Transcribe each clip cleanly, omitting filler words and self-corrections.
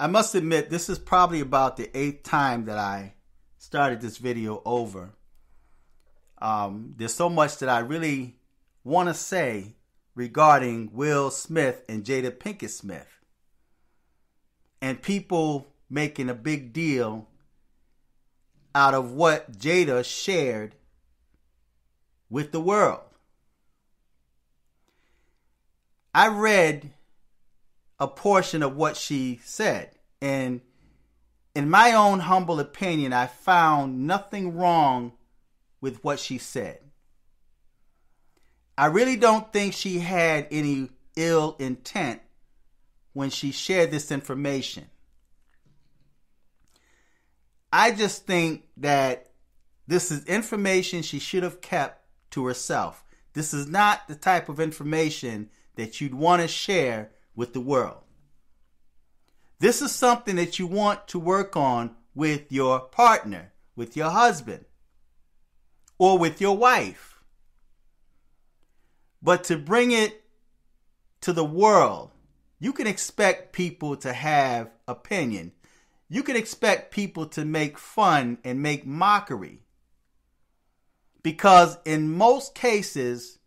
I must admit, this is probably about the 8th time that I started this video over. There's so much that I really want to say regarding Will Smith and Jada Pinkett Smith. And people making a big deal out of what Jada shared with the world. I read a portion of what she said, and in my own humble opinion, I found nothing wrong with what she said. I really don't think she had any ill intent when she shared this information. I just think that this is information she should have kept to herself. This is not the type of information that you'd want to share with the world. This is something that you want to work on with your partner, with your husband, or with your wife. But to bring it to the world, you can expect people to have opinion. You can expect people to make fun and make mockery. Because in most cases,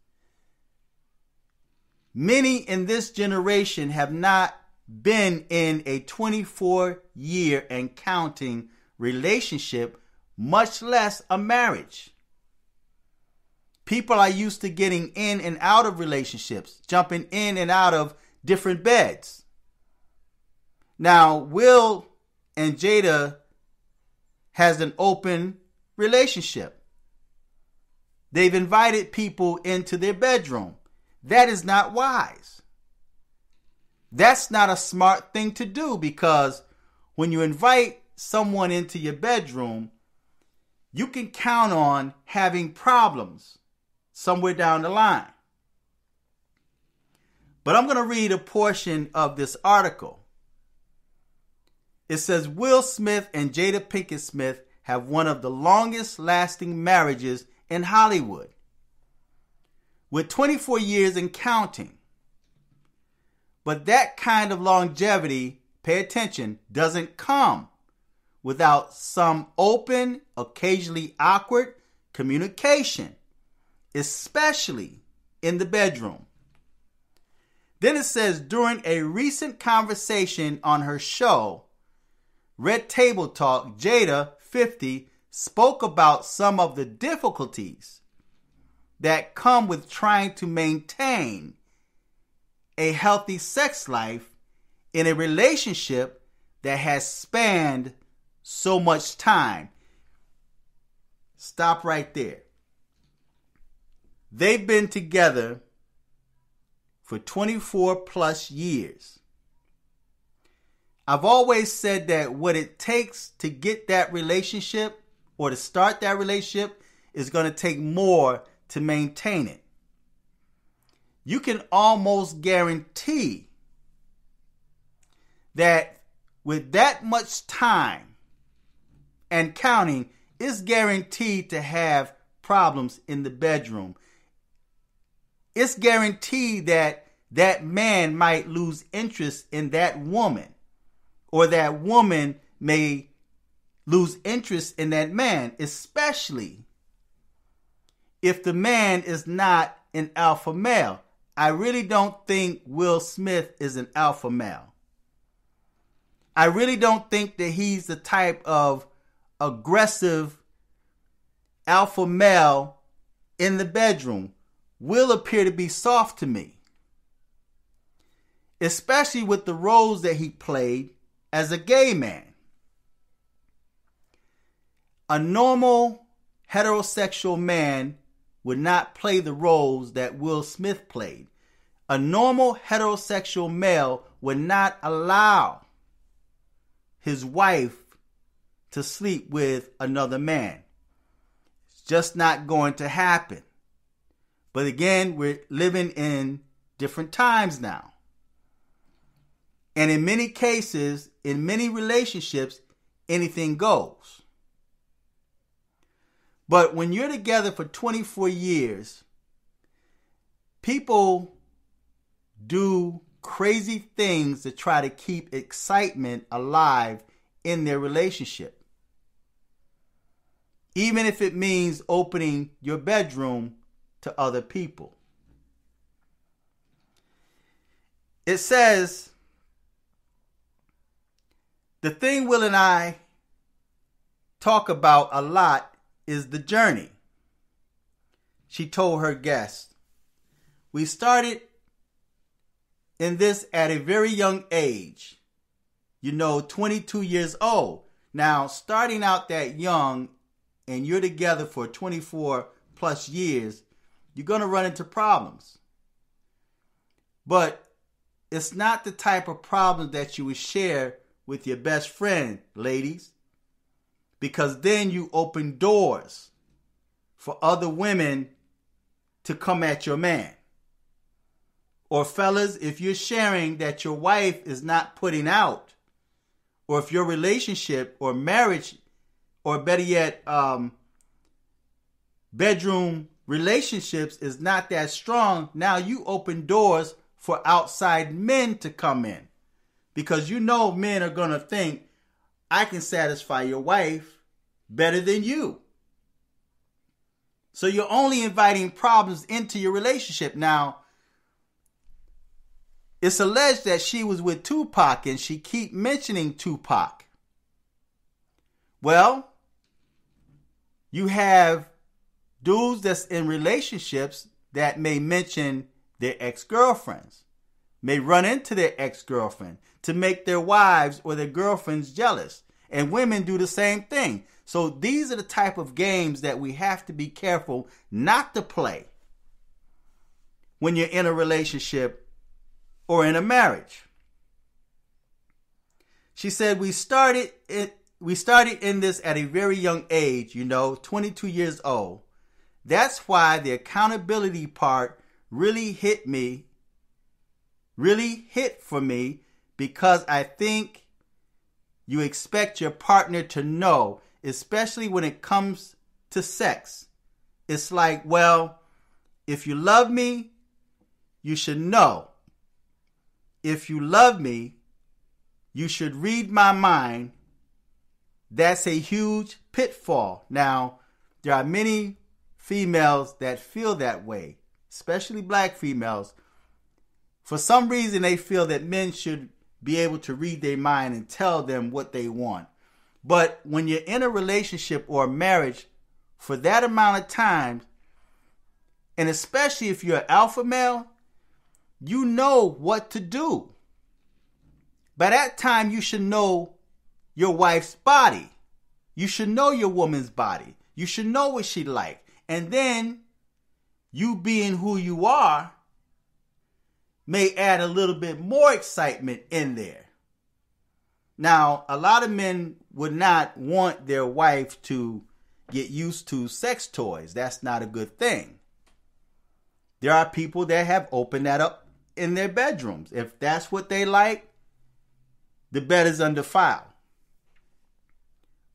many in this generation have not been in a 24-year and counting relationship, much less a marriage. People are used to getting in and out of relationships, jumping in and out of different beds. Now, Will and Jada has an open relationship. They've invited people into their bedroom. That is not wise. That's not a smart thing to do, because when you invite someone into your bedroom, you can count on having problems somewhere down the line. But I'm going to read a portion of this article. It says, Will Smith and Jada Pinkett Smith have one of the longest lasting marriages in Hollywood, with 24 years and counting. But that kind of longevity, pay attention, doesn't come without some open, occasionally awkward communication, especially in the bedroom. Then it says, during a recent conversation on her show, Red Table Talk, Jada, 50, spoke about some of the difficulties that come with trying to maintain a healthy sex life in a relationship that has spanned so much time. Stop right there. They've been together for 24 plus years. I've always said that what it takes to get that relationship or to start that relationship is going to take more to maintain it. You can almost guarantee that with that much time and counting, it's guaranteed to have problems in the bedroom. It's guaranteed that that man might lose interest in that woman, or that woman may lose interest in that man, especially if the man is not an alpha male. I really don't think Will Smith is an alpha male. I really don't think that he's the type of aggressive alpha male in the bedroom. Will appear to be soft to me, especially with the roles that he played as a gay man. A normal heterosexual man would not play the roles that Will Smith played. A normal heterosexual male would not allow his wife to sleep with another man. It's just not going to happen. But again, we're living in different times now. And in many cases, in many relationships, anything goes. But when you're together for 24 years, people do crazy things to try to keep excitement alive in their relationship. Even if it means opening your bedroom to other people. It says, the thing Will and I talk about a lot is the journey. She told her guests, we started in this at a very young age, 22 years old. Now, starting out that young and you're together for 24 plus years, you're going to run into problems. But it's not the type of problems that you would share with your best friend, ladies, because then you open doors for other women to come at your man. Or fellas, if you're sharing that your wife is not putting out, or if your relationship or marriage, or better yet, bedroom relationships is not that strong, now you open doors for outside men to come in. Because men are going to think, I can satisfy your wife better than you. So you're only inviting problems into your relationship. Now, it's alleged that she was with Tupac and she keep mentioning Tupac. Well, you have dudes that's in relationships that may mention their ex-girlfriends, may run into their ex-girlfriend to make their wives or their girlfriends jealous. And women do the same thing. So these are the type of games that we have to be careful not to play when you're in a relationship or in a marriage. She said, we started in this at a very young age, 22 years old. That's why the accountability part really hit for me, because I think you expect your partner to know, especially when it comes to sex. It's like, well, if you love me, you should know. If you love me, you should read my mind. That's a huge pitfall. Now, there are many females that feel that way, especially black females. For some reason, they feel that men should be able to read their mind and tell them what they want. But when you're in a relationship or a marriage for that amount of time, and especially if you're an alpha male, you know what to do. By that time, you should know your wife's body. You should know your woman's body. You should know what she like. And then, you being who you are, may add a little bit more excitement in there. Now, a lot of men would not want their wife to get used to sex toys. That's not a good thing. There are people that have opened that up in their bedrooms. If that's what they like, the bed is undefiled.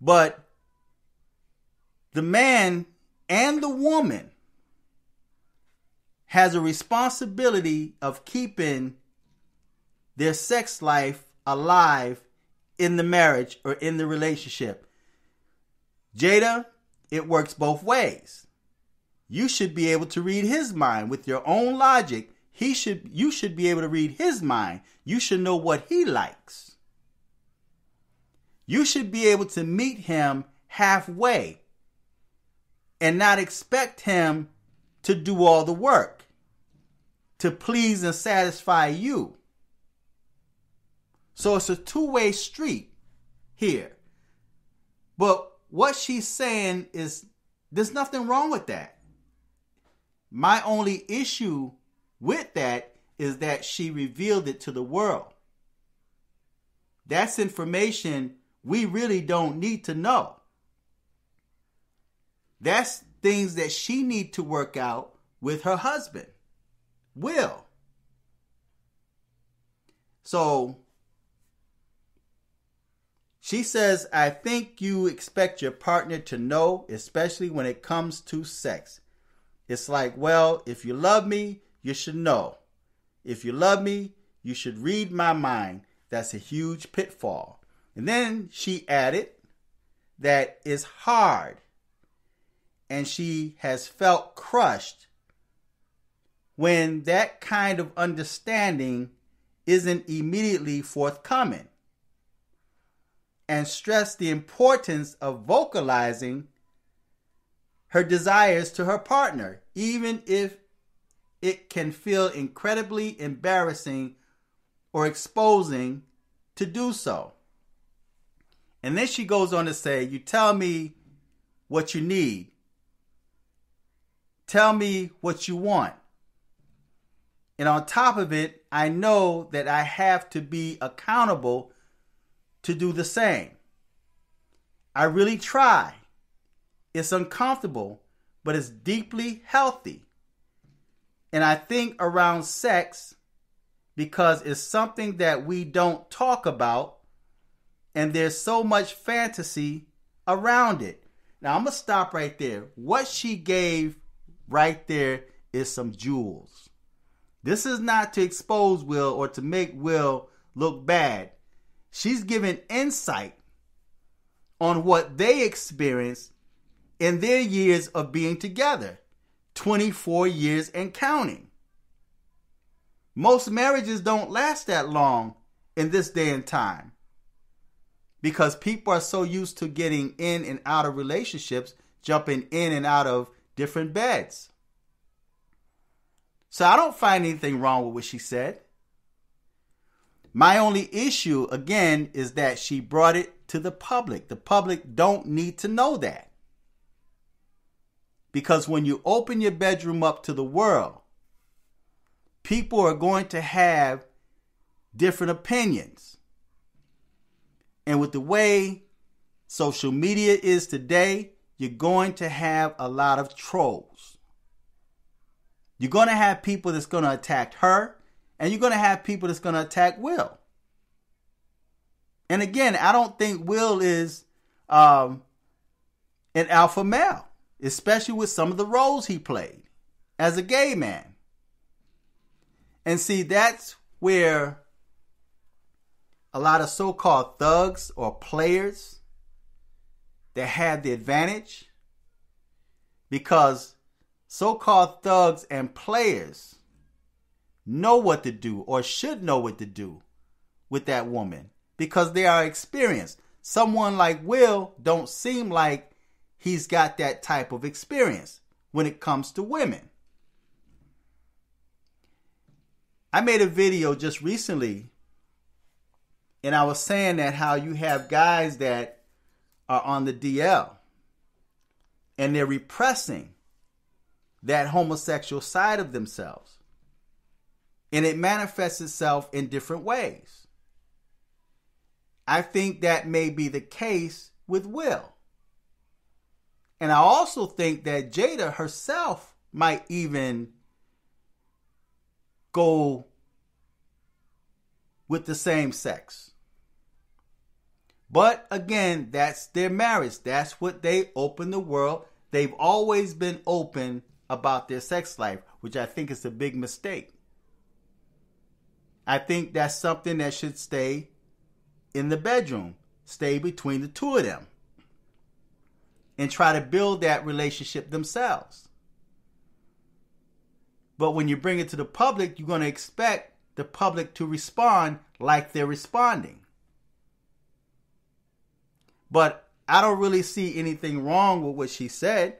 But the man and the woman has a responsibility of keeping their sex life alive in the marriage or in the relationship. Jada, it works both ways. You should be able to read his mind with your own logic. You should be able to read his mind. You should know what he likes. You should be able to meet him halfway and not expect him to do all the work to please and satisfy you. So it's a two-way street here. But what she's saying is there's nothing wrong with that. My only issue with that is that she revealed it to the world. That's information we really don't need to know. That's things that she needs to work out with her husband, Will. So she says, I think you expect your partner to know, especially when it comes to sex. It's like, well, if you love me, you should know. If you love me, You should read my mind. That's a huge pitfall. And then she added that it's hard and she has felt crushed when that kind of understanding isn't immediately forthcoming, and stressed the importance of vocalizing her desires to her partner, even if it can feel incredibly embarrassing or exposing to do so. And then she goes on to say, you tell me what you need. Tell me what you want. And on top of it, I know that I have to be accountable to do the same. I really try. It's uncomfortable, but it's deeply healthy. And I think around sex, because it's something that we don't talk about, and there's so much fantasy around it. Now, I'm going to stop right there. What she gave right there is some jewels. This is not to expose Will or to make Will look bad. She's giving insight on what they experienced in their years of being together. 24 years and counting. Most marriages don't last that long in this day and time because people are so used to getting in and out of relationships, jumping in and out of different beds. So I don't find anything wrong with what she said. My only issue, again, is that she brought it to the public. The public don't need to know that. Because when you open your bedroom up to the world, people are going to have different opinions. And with the way social media is today, you're going to have a lot of trolls. You're going to have people that's going to attack her, and you're going to have people that's going to attack Will. And again, I don't think Will is an alpha male, especially with some of the roles he played as a gay man. And see, that's where a lot of so-called thugs or players that have the advantage, because so-called thugs and players know what to do or should know what to do with that woman because they are experienced. Someone like Will don't seem like he's got that type of experience when it comes to women. I made a video just recently and I was saying that how you have guys that are on the DL and they're repressing that homosexual side of themselves. And it manifests itself in different ways. I think that may be the case with Will. And I also think that Jada herself might even go with the same sex. But again, that's their marriage. That's what they open the world. They've always been open about their sex life, which I think is a big mistake. I think that's something that should stay in the bedroom, stay between the two of them, and try to build that relationship themselves. But when you bring it to the public, you're going to expect the public to respond like they're responding. But I don't really see anything wrong with what she said.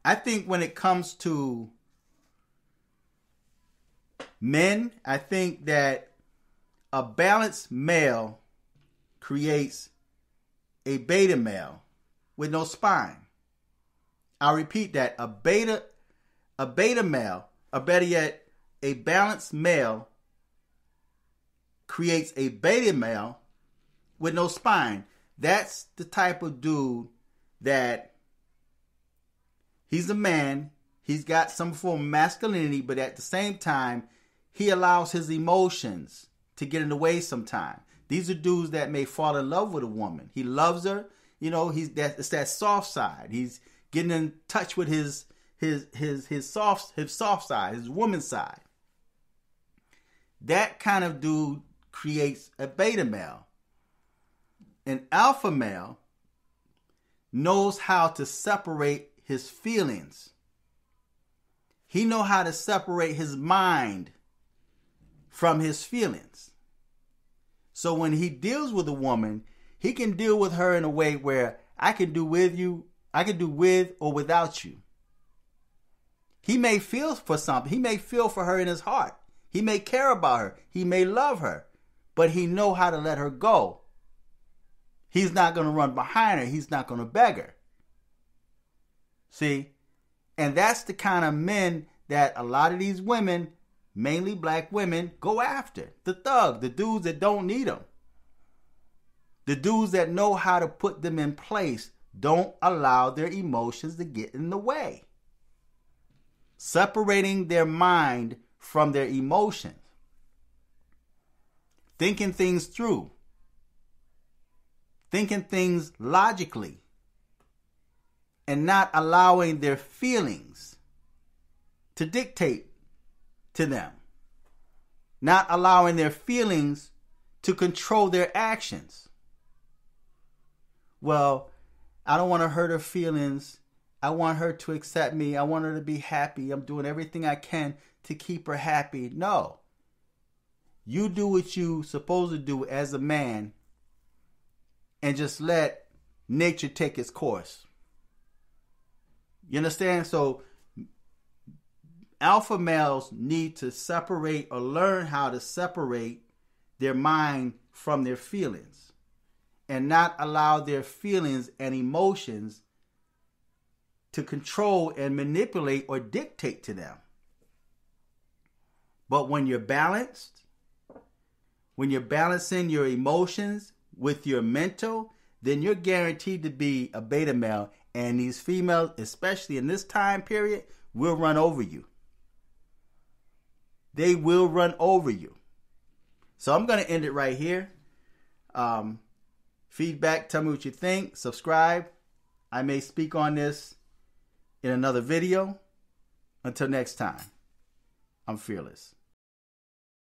I think when it comes to men, I think that a balanced male creates a beta male with no spine. I'll repeat that. A beta male, or better yet, a balanced male creates a beta male with no spine. That's the type of dude that he's a man. He's got some form of masculinity, but at the same time, he allows his emotions to get in the way sometimes. These are dudes that may fall in love with a woman. He loves her. You know, it's that soft side. He's getting in touch with his soft side, his woman side. That kind of dude creates a beta male. An alpha male knows how to separate his feelings. He knows how to separate his mind from his feelings. So when he deals with a woman, he can deal with her in a way where I can do with or without you. He may feel for something. He may feel for her in his heart. He may care about her. He may love her. But he know how to let her go. He's not going to run behind her. He's not going to beg her. See? And that's the kind of men that a lot of these women, mainly black women, go after. The thug, the dudes that don't need them. The dudes that know how to put them in place, don't allow their emotions to get in the way. Separating their mind from their emotions. Thinking things through. Thinking things logically. And not allowing their feelings to dictate to them. Not allowing their feelings to control their actions. Well, I don't want to hurt her feelings. I want her to accept me. I want her to be happy. I'm doing everything I can to keep her happy. No. You do what you're supposed to do as a man and just let nature take its course. You understand? So alpha males need to separate or learn how to separate their mind from their feelings and not allow their feelings and emotions to control and manipulate or dictate to them. But when you're balanced, when you're balancing your emotions with your mental, then you're guaranteed to be a beta male. And these females, especially in this time period, will run over you. They will run over you. So I'm going to end it right here. Feedback, tell me what you think. Subscribe. I may speak on this in another video. Until next time, I'm fearless.